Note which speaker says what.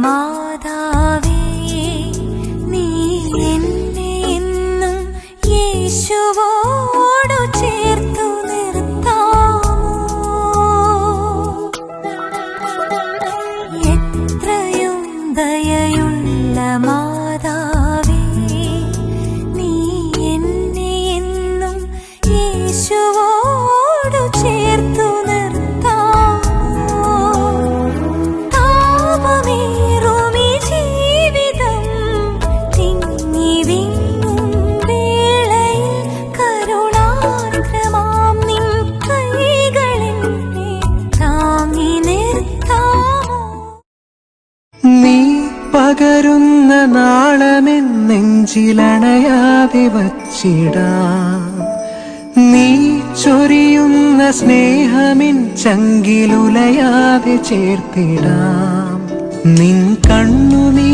Speaker 1: മാതാവേ, നീ എന്നെ എന്നും യേശുവോടു ചേർത്തു നിർത്താമോ? എത്രയും ദയയുള്ള മാതാവേ, നീ എന്നെ എന്നും യേശുവോടു ചേർത്തു
Speaker 2: പകരുന്ന നാളമെൻ നെഞ്ചിലണയാതെ വച്ചിടാം, നീ ചൊരിയുന്ന സ്നേഹമിൻ ചങ്കിലുലയാതെ ചേർത്തിടാം. നിൻ കണ്ണുനീർ